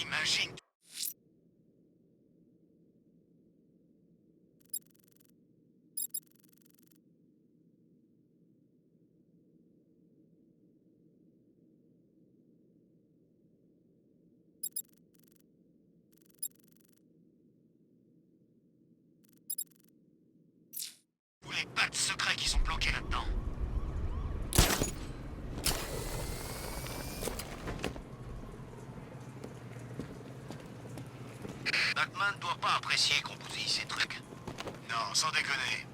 T'imagines? Ou les pattes secrets qui sont planqués là-dedans. Batman doit pas apprécier qu'on bousille ces trucs. Non, sans déconner.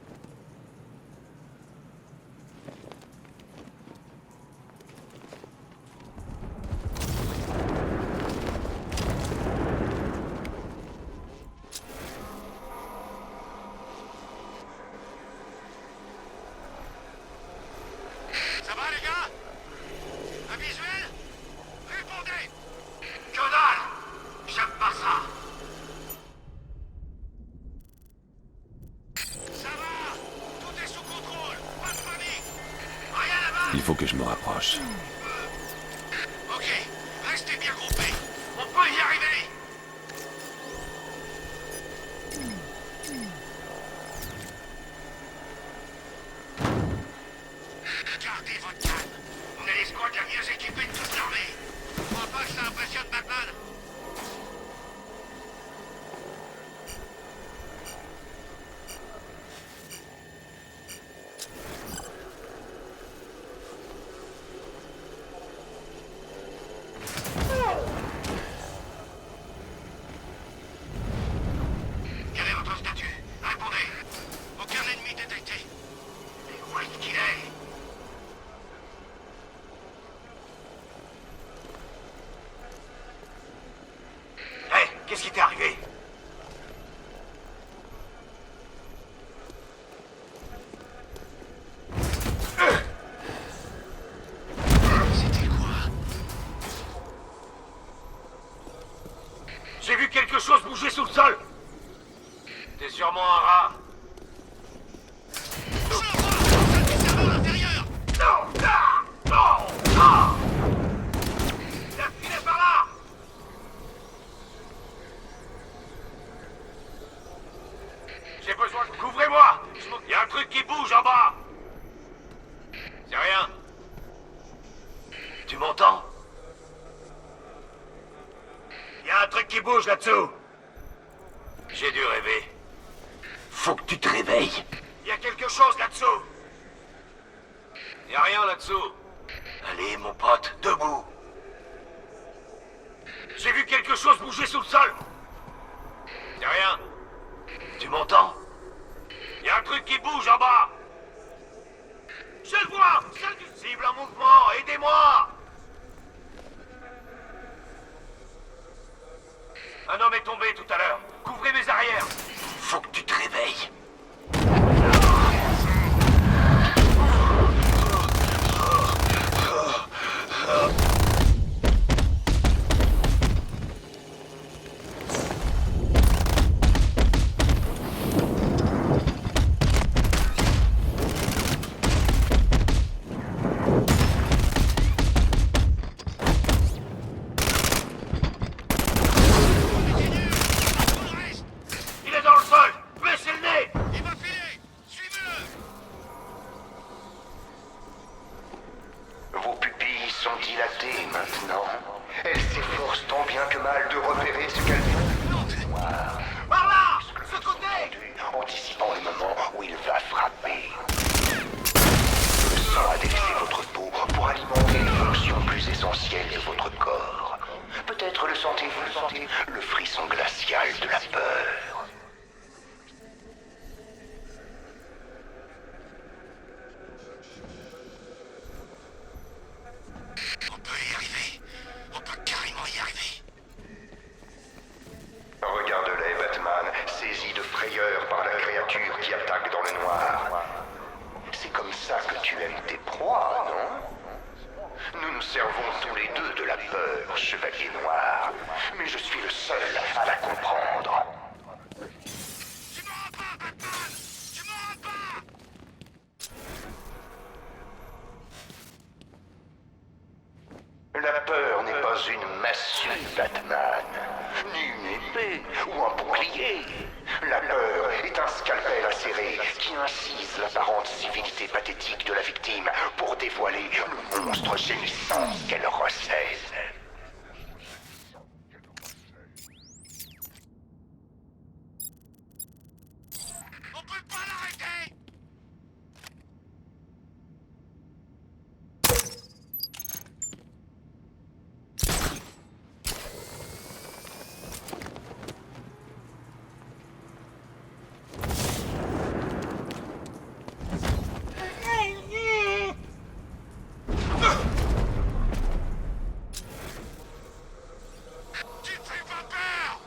Ça va les gars? Un visuel? Répondez! Que dalle! J'aime pas ça! Ça va! Tout est sous contrôle! Pas de panique! Rien là-bas! Il faut que je me rapproche. Ok, restez bien groupés! On peut y arriver! Gardez votre calme! On est l'escouade la mieux équipée de toute l'armée! Je crois pas que ça impressionne Batman! Quel est votre statut? Répondez! Aucun ennemi détecté! Mais où est-ce qu'il est? Hé, qu'est-ce qui t'est arrivé? C'était quoi? J'ai vu quelque chose bouger sous le sol! T'es sûrement un rat. Je vois! Ça descend à l'intérieur! Non! Ah! Non! Ah! Il a filé par là! J'ai besoin de... Couvrez-moi! Il y a un truc qui bouge en bas! C'est rien. Tu m'entends? Il y a un truc qui bouge là-dessous! J'ai dû rêver. Faut que tu te réveilles. Il y a quelque chose là-dessous. Il y a rien là-dessous. Allez, mon pote, debout. J'ai vu quelque chose bouger sous le sol. C'est rien. Tu m'entends? Il y a un truc qui bouge en bas. Je le vois. Celle du cible en mouvement. Aidez-moi. Un homme est tombé tout à l'heure. Couvrez mes arrières. Faut que tu te réveilles. Il est dans le sol. Baissez le nez. Il va filer. Suivez-le. Vos pupilles sont dilatées maintenant. Elles s'efforcent tant bien que mal de repérer ce qu'elles font. Par là. Ce côté. Anticipant le moment où il va frapper. Le sang a délaissé votre peau pour alimenter les fonctions plus essentielles de votre corps. Peut-être le sentez-vous, le frisson glacial de la peur. On peut y arriver. On peut carrément y arriver. Regarde-les, Batman, saisi de frayeur par la créature qui attaque dans le noir. C'est comme ça que tu aimes tes proies, non? Nous nous servons tous les deux de la peur, Chevalier Noir. Mais je suis le seul à la comprendre. Tu m'auras pas, Batman. Tu m'auras pas. La peur n'est pas une massue, Batman. un bouclier. La peur est un scalpel acéré qui incise l'apparente civilité pathétique de la victime pour dévoiler le monstre gémissant qu'elle recèle. On peut pas l'arrêter! Tu me fais pas peur!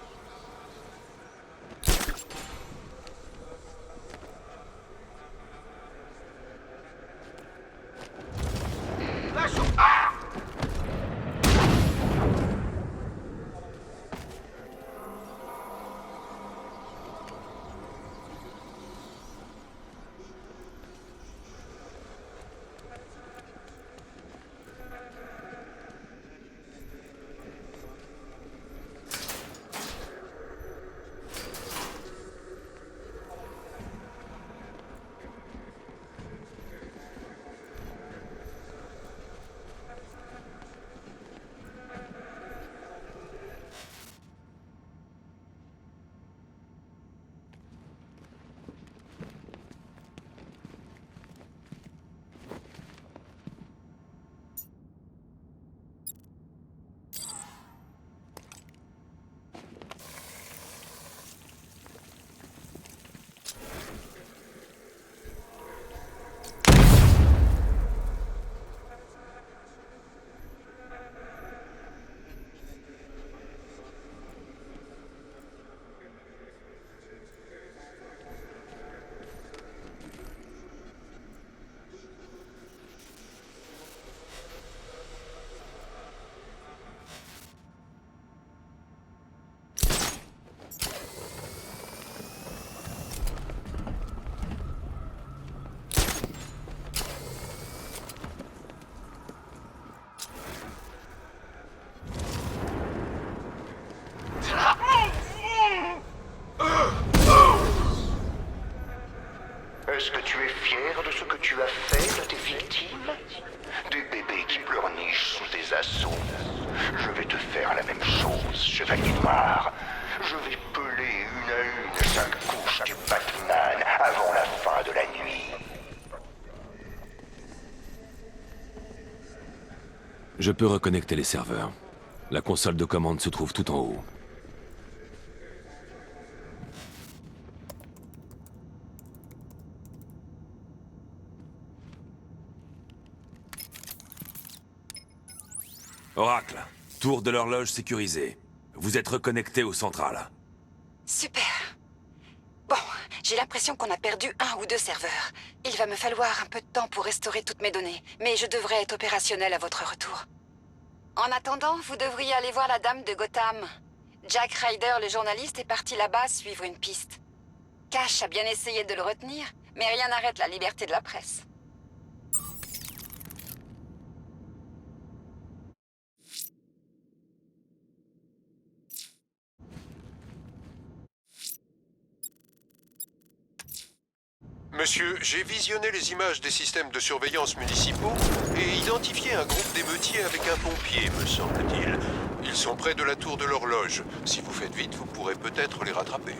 Lâche! Ah! Est-ce que tu es fier de ce que tu as fait de tes victimes? Des bébés qui pleurnichent sous tes assauts. Je vais te faire la même chose, Chevalier Noir. Je vais peler une à une chaque couche du Batman avant la fin de la nuit. Je peux reconnecter les serveurs. La console de commande se trouve tout en haut. Oracle, tour de l'horloge sécurisée. Vous êtes reconnecté au central. Super. Bon, j'ai l'impression qu'on a perdu 1 ou 2 serveurs. Il va me falloir un peu de temps pour restaurer toutes mes données, mais je devrais être opérationnel à votre retour. En attendant, vous devriez aller voir la dame de Gotham. Jack Ryder, le journaliste, est parti là-bas suivre une piste. Cash a bien essayé de le retenir, mais rien n'arrête la liberté de la presse. Monsieur, j'ai visionné les images des systèmes de surveillance municipaux et identifié un groupe d'émeutiers avec un pompier, me semble-t-il. Ils sont près de la tour de l'horloge. Si vous faites vite, vous pourrez peut-être les rattraper.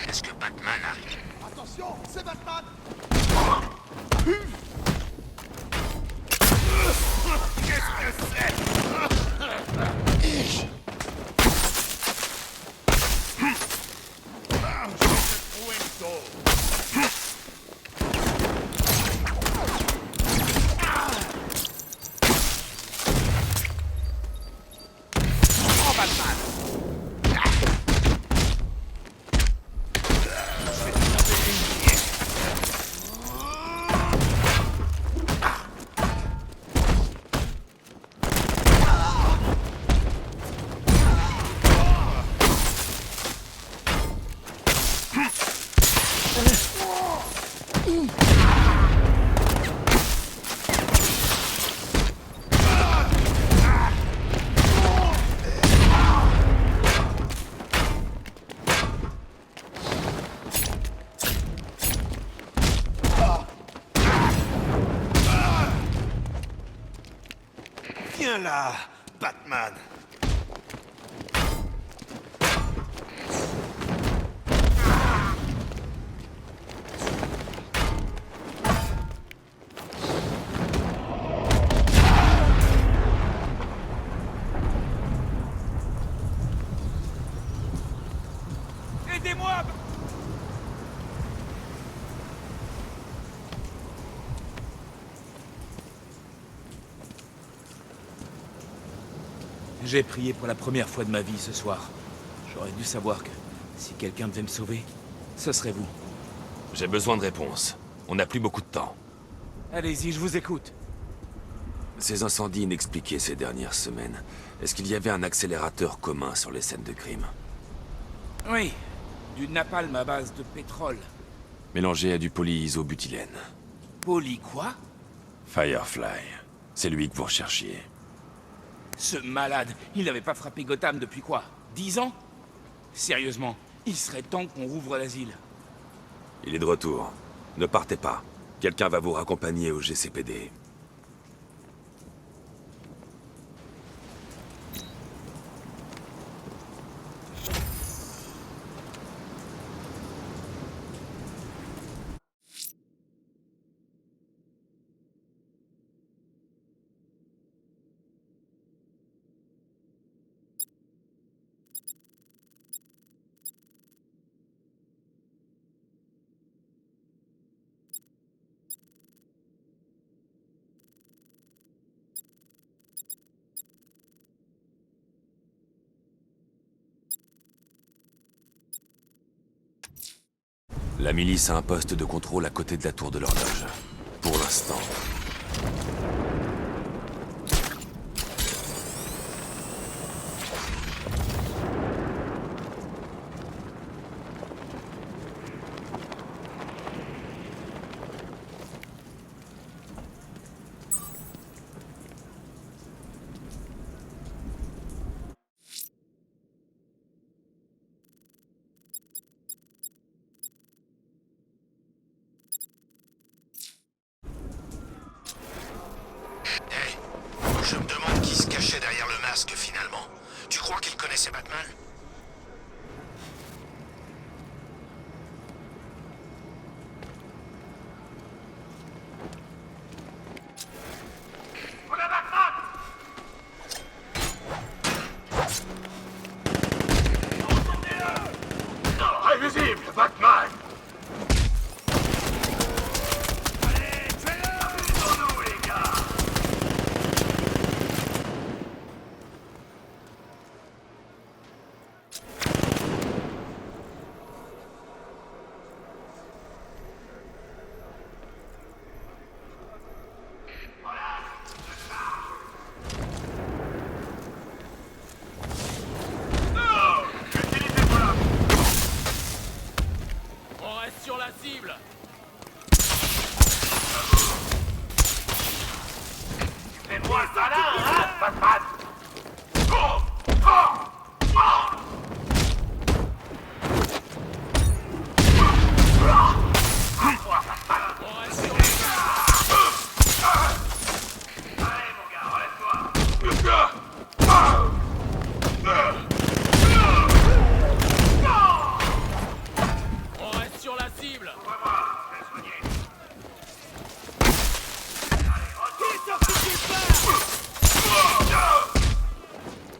Est-ce que Batman arrive? Attention, c'est Batman! Qu'est-ce que c'est? Prends Batman! Je vais te taper une pièce. Viens là, Batman. Aidez-moi! J'ai prié pour la première fois de ma vie ce soir. J'aurais dû savoir que si quelqu'un devait me sauver, ce serait vous. J'ai besoin de réponses. On n'a plus beaucoup de temps. Allez-y, je vous écoute. Ces incendies inexpliqués ces dernières semaines, est-ce qu'il y avait un accélérateur commun sur les scènes de crime? Oui, du napalm à base de pétrole. Mélangé à du polyisobutylène. Poly quoi? Firefly. C'est lui que vous recherchiez. Ce malade, il n'avait pas frappé Gotham depuis quoi? 10 ans? Sérieusement, il serait temps qu'on rouvre l'asile. Il est de retour. Ne partez pas. Quelqu'un va vous raccompagner au GCPD. La milice a un poste de contrôle à côté de la tour de l'horloge. Pour l'instant. Je me demande qui se cachait derrière le masque finalement. Tu crois qu'il connaissait Batman? On a Batman! Retournez-le! Invisible, Batman! Allez, tuez-le! Pour nous, les gars! On reste sur la cible! Fais-moi le malin, hein, Batman! Oh! Oh! Oh! À toi, Batman! On reste sur la cible! Allez, mon gars, relève-toi! On reste sur la cible! On va voir, je vais le soigner.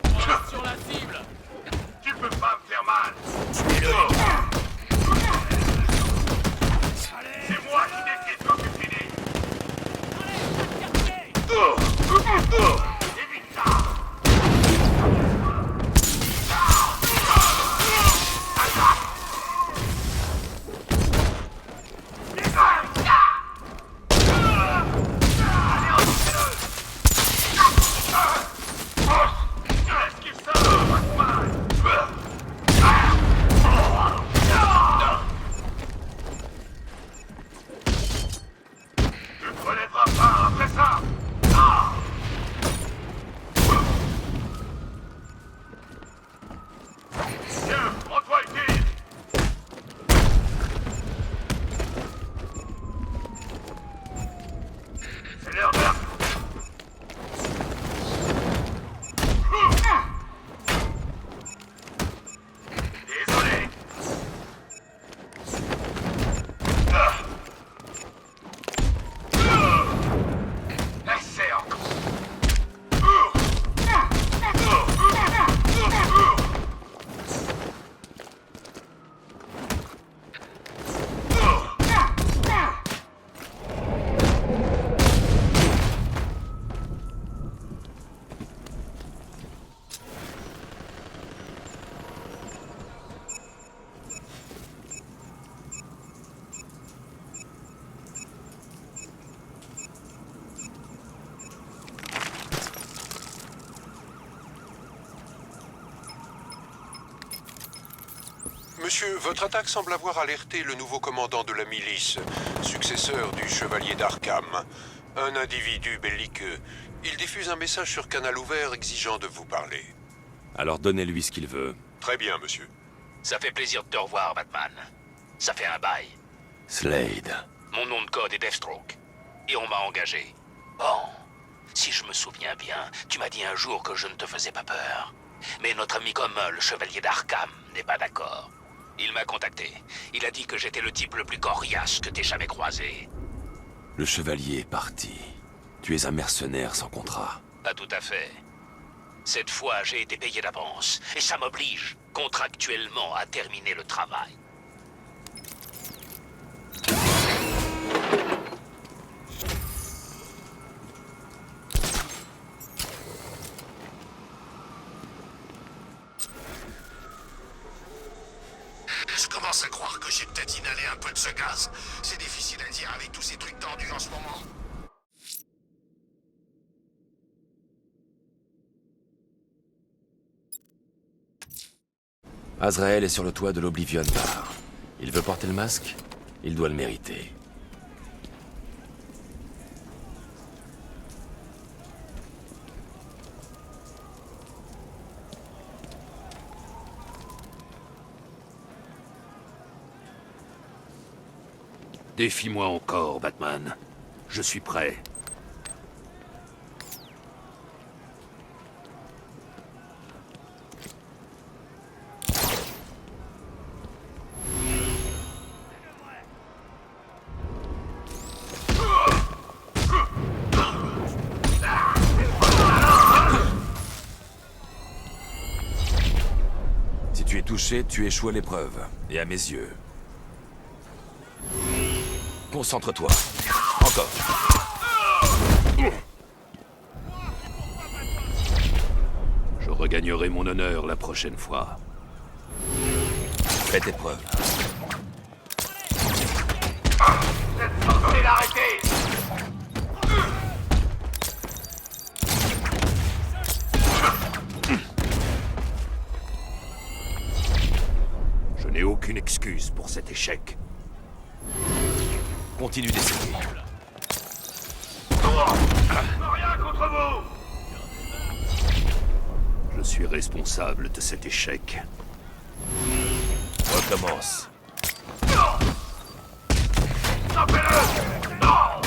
On reste sur la cible! Tu peux pas me faire mal! C'est moi qui décide quand tu finis! Évite ça! Esquive ça, Batman! Tu te relèveras pas après ça! Monsieur, votre attaque semble avoir alerté le nouveau commandant de la milice, successeur du chevalier d'Arkham. Un individu belliqueux. Il diffuse un message sur canal ouvert exigeant de vous parler. Alors donnez-lui ce qu'il veut. Très bien, monsieur. Ça fait plaisir de te revoir, Batman. Ça fait un bail. Slade. Mon nom de code est Deathstroke. Et on m'a engagé. Bon, si je me souviens bien, tu m'as dit un jour que je ne te faisais pas peur. Mais notre ami commun, le chevalier d'Arkham, n'est pas d'accord. Il m'a contacté. Il a dit que j'étais le type le plus coriace que t'aies jamais croisé. Le chevalier est parti. Tu es un mercenaire sans contrat. Pas tout à fait. Cette fois, j'ai été payé d'avance. Et ça m'oblige, contractuellement, à terminer le travail. Je commence à croire que j'ai peut-être inhalé un peu de ce gaz. C'est difficile à dire avec tous ces trucs tendus en ce moment. Azrael est sur le toit de l'Oblivion Bar. Il veut porter le masque? Il doit le mériter. Défie-moi encore, Batman. Je suis prêt. Si tu es touché, tu échoues à l'épreuve. Et à mes yeux. Concentre-toi. Encore. Je regagnerai mon honneur la prochaine fois. Fais tes preuves. Censé l'arrêter! Je n'ai aucune excuse pour cet échec. Continue d'essayer. Rien contre vous! Je suis responsable de cet échec. Recommence. Stoppez-le! Non!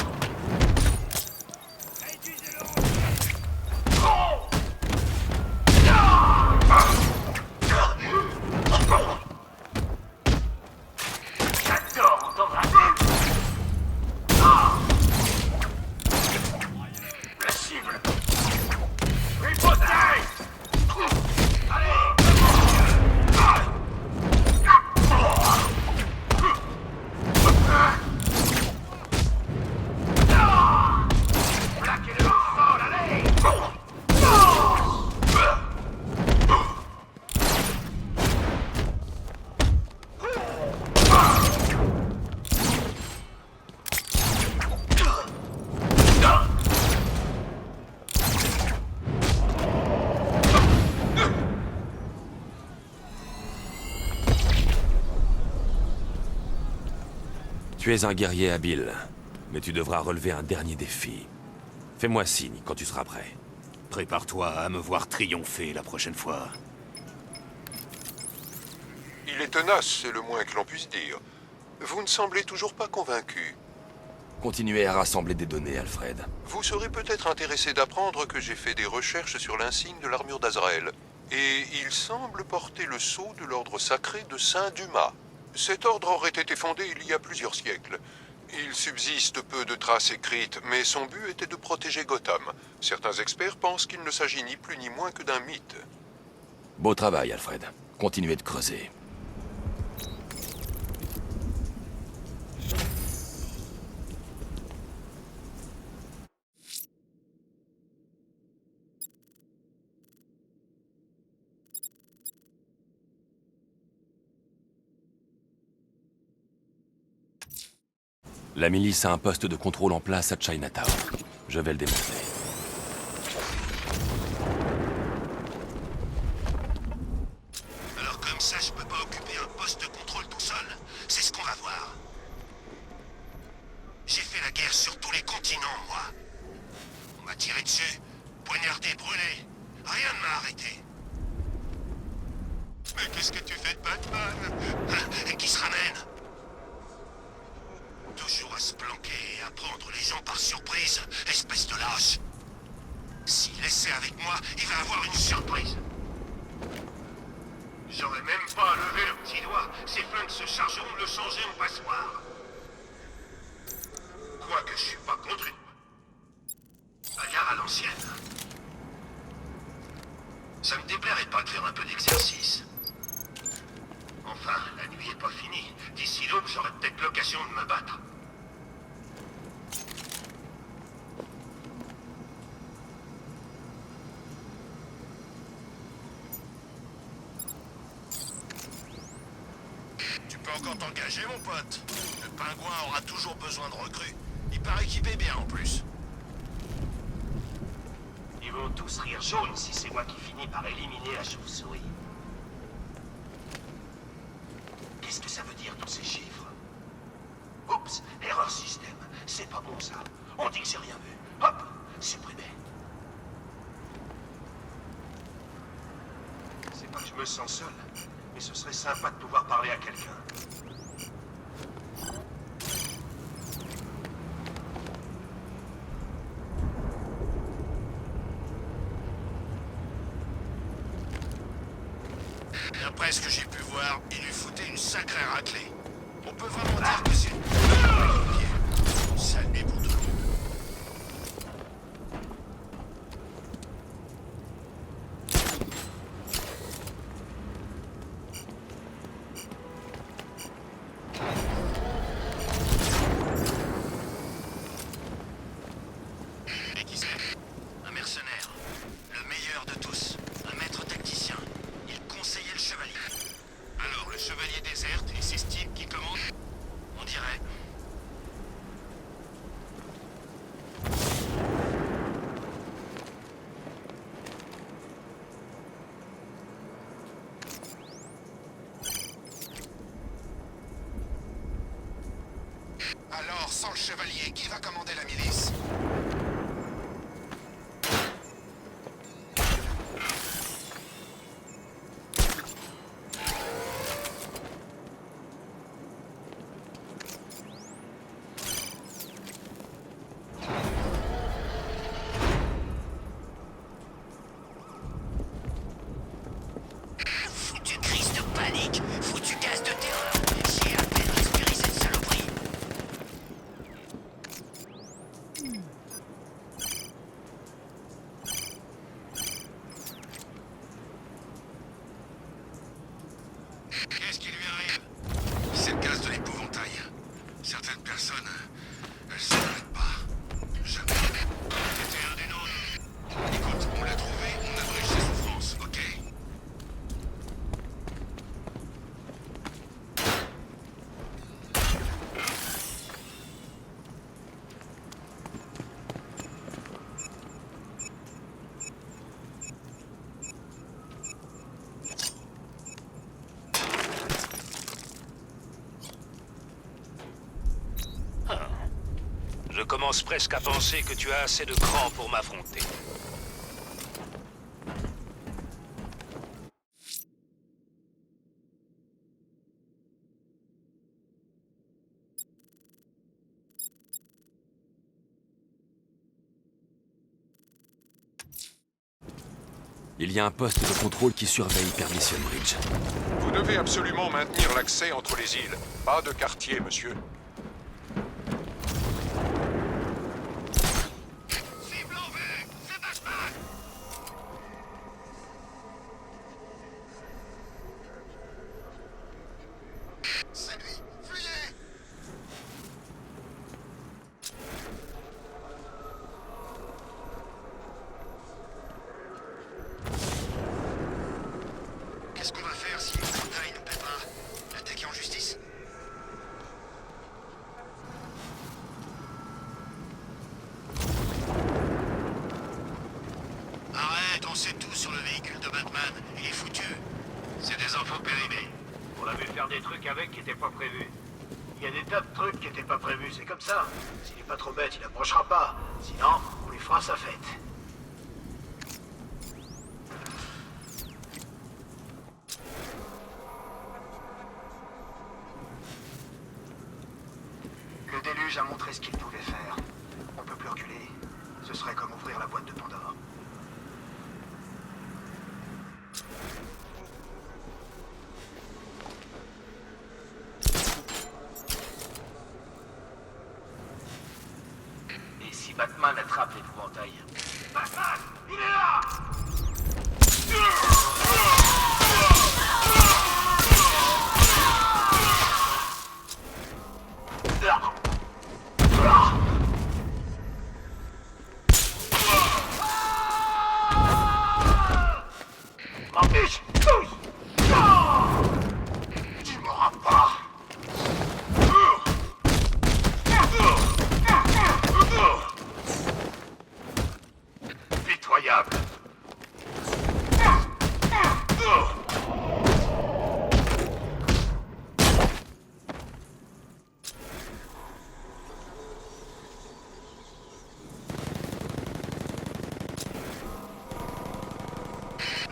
J'adore entendre un la cible! Riposter! Plaquez-le au sol, allez! Tu es un guerrier habile, mais tu devras relever un dernier défi. Fais-moi signe quand tu seras prêt. Prépare-toi à me voir triompher la prochaine fois. Il est tenace, c'est le moins que l'on puisse dire. Vous ne semblez toujours pas convaincu. Continuez à rassembler des données, Alfred. Vous serez peut-être intéressé d'apprendre que j'ai fait des recherches sur l'insigne de l'armure d'Azrael. Et il semble porter le sceau de l'ordre sacré de Saint-Dumas. Cet ordre aurait été fondé il y a plusieurs siècles. Il subsiste peu de traces écrites, mais son but était de protéger Gotham. Certains experts pensent qu'il ne s'agit ni plus ni moins que d'un mythe. Beau travail, Alfred. Continuez de creuser. La milice a un poste de contrôle en place à Chinatown. Je vais le démanteler. Alors comme ça, je peux pas occuper un poste tiré dessus, poignardé, brûlé. Rien ne m'a arrêté. Mais qu'est-ce que tu fais de Batman? Hein, qui se ramène? Toujours à se planquer et à prendre les gens par surprise, espèce de lâche. S'il essaie avec moi, il va avoir une surprise. J'aurais même pas à lever le petit doigt. Ces flingues se chargeront de le changer en passoire. Quoique je suis pas contre une bagarre à l'ancienne. Ça me déplairait pas de faire un peu d'exercice. Enfin, la nuit est pas finie. D'ici l'aube, j'aurai peut-être l'occasion de me battre. Tu peux encore t'engager, mon pote. Le pingouin aura toujours besoin de recrues. Il paraît qu'il paie bien en plus. Ils vont tous rire jaune si c'est moi qui finis par éliminer la chauve-souris. Qu'est-ce que ça veut dire tous ces chiffres? Oups, erreur système. C'est pas bon ça. On dit que j'ai rien vu. Hop, supprimé. C'est pas que je me sens seul, mais ce serait sympa de pouvoir parler à quelqu'un. D'après ce que j'ai pu voir, il lui foutait une sacrée raclée. On peut vraiment dire que c'est... Sale nuit pour tout le monde. Et qui c'est? Un mercenaire. Le meilleur de tous. Un maître tacticien. Il conseillait le chevalier. Alors, le chevalier déserte et c'est Steve qui commande? On dirait. Alors, sans le chevalier, qui va commander la milice? Foutu crise de panique, foutu gaz de terreur. J'ai à peine respiré cette saloperie. Qu'est-ce qui lui arrive? C'est le gaz de l'épouvantail. Certaines personnes, elles s'arrêtent pas. Jamais. C'était un des nôtres. Écoute, on l'a trouvé, on abrège ses souffrances, ok? Je commence presque à penser que tu as assez de cran pour m'affronter. Il y a un poste de contrôle qui surveille Permission Bridge. Vous devez absolument maintenir l'accès entre les îles. Pas de quartier, monsieur. Cible en vue! C'est Batman! C'est lui! Fuyez! Qu'est-ce qu'on va faire si le portail ne paie pas? L'attaquer en justice? Arrête, on sait tout sur le véhicule de Batman. Il est foutu. C'est des infos périmées. On l'a vu faire des trucs avec qui étaient pas prévus. Il y a des tas de trucs qui étaient pas prévus, c'est comme ça. S'il est pas trop bête, il approchera pas. Sinon, on lui fera fera sa fête. Le déluge a montré ce qu'il pouvait faire. On peut plus reculer. Ce serait comme ouvrir la boîte de Pandore. Et si Batman attrape l'épouvantail? Batman! Il est là! M'en fiche! Tu m'auras pas! Pitoyable!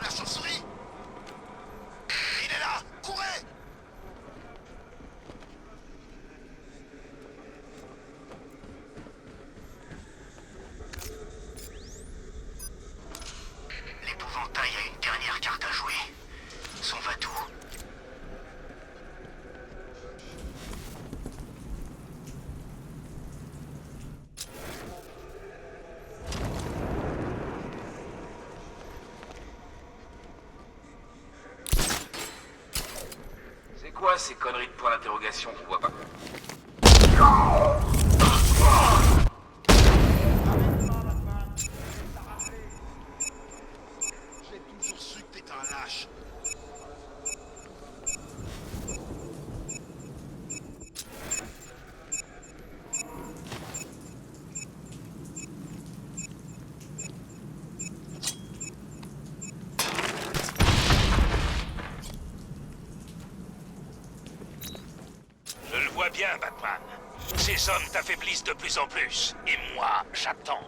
La chauve-souris! Il est là! Courez! L'épouvantail a une dernière carte à jouer. Son va-tout. C'est quoi ces conneries de point d'interrogation qu'on voit pas? J'ai toujours su que t'étais un lâche. Je le vois bien, Batman. Ces hommes t'affaiblissent de plus en plus. Et moi, j'attends.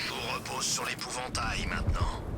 Tout repose sur l'épouvantail maintenant.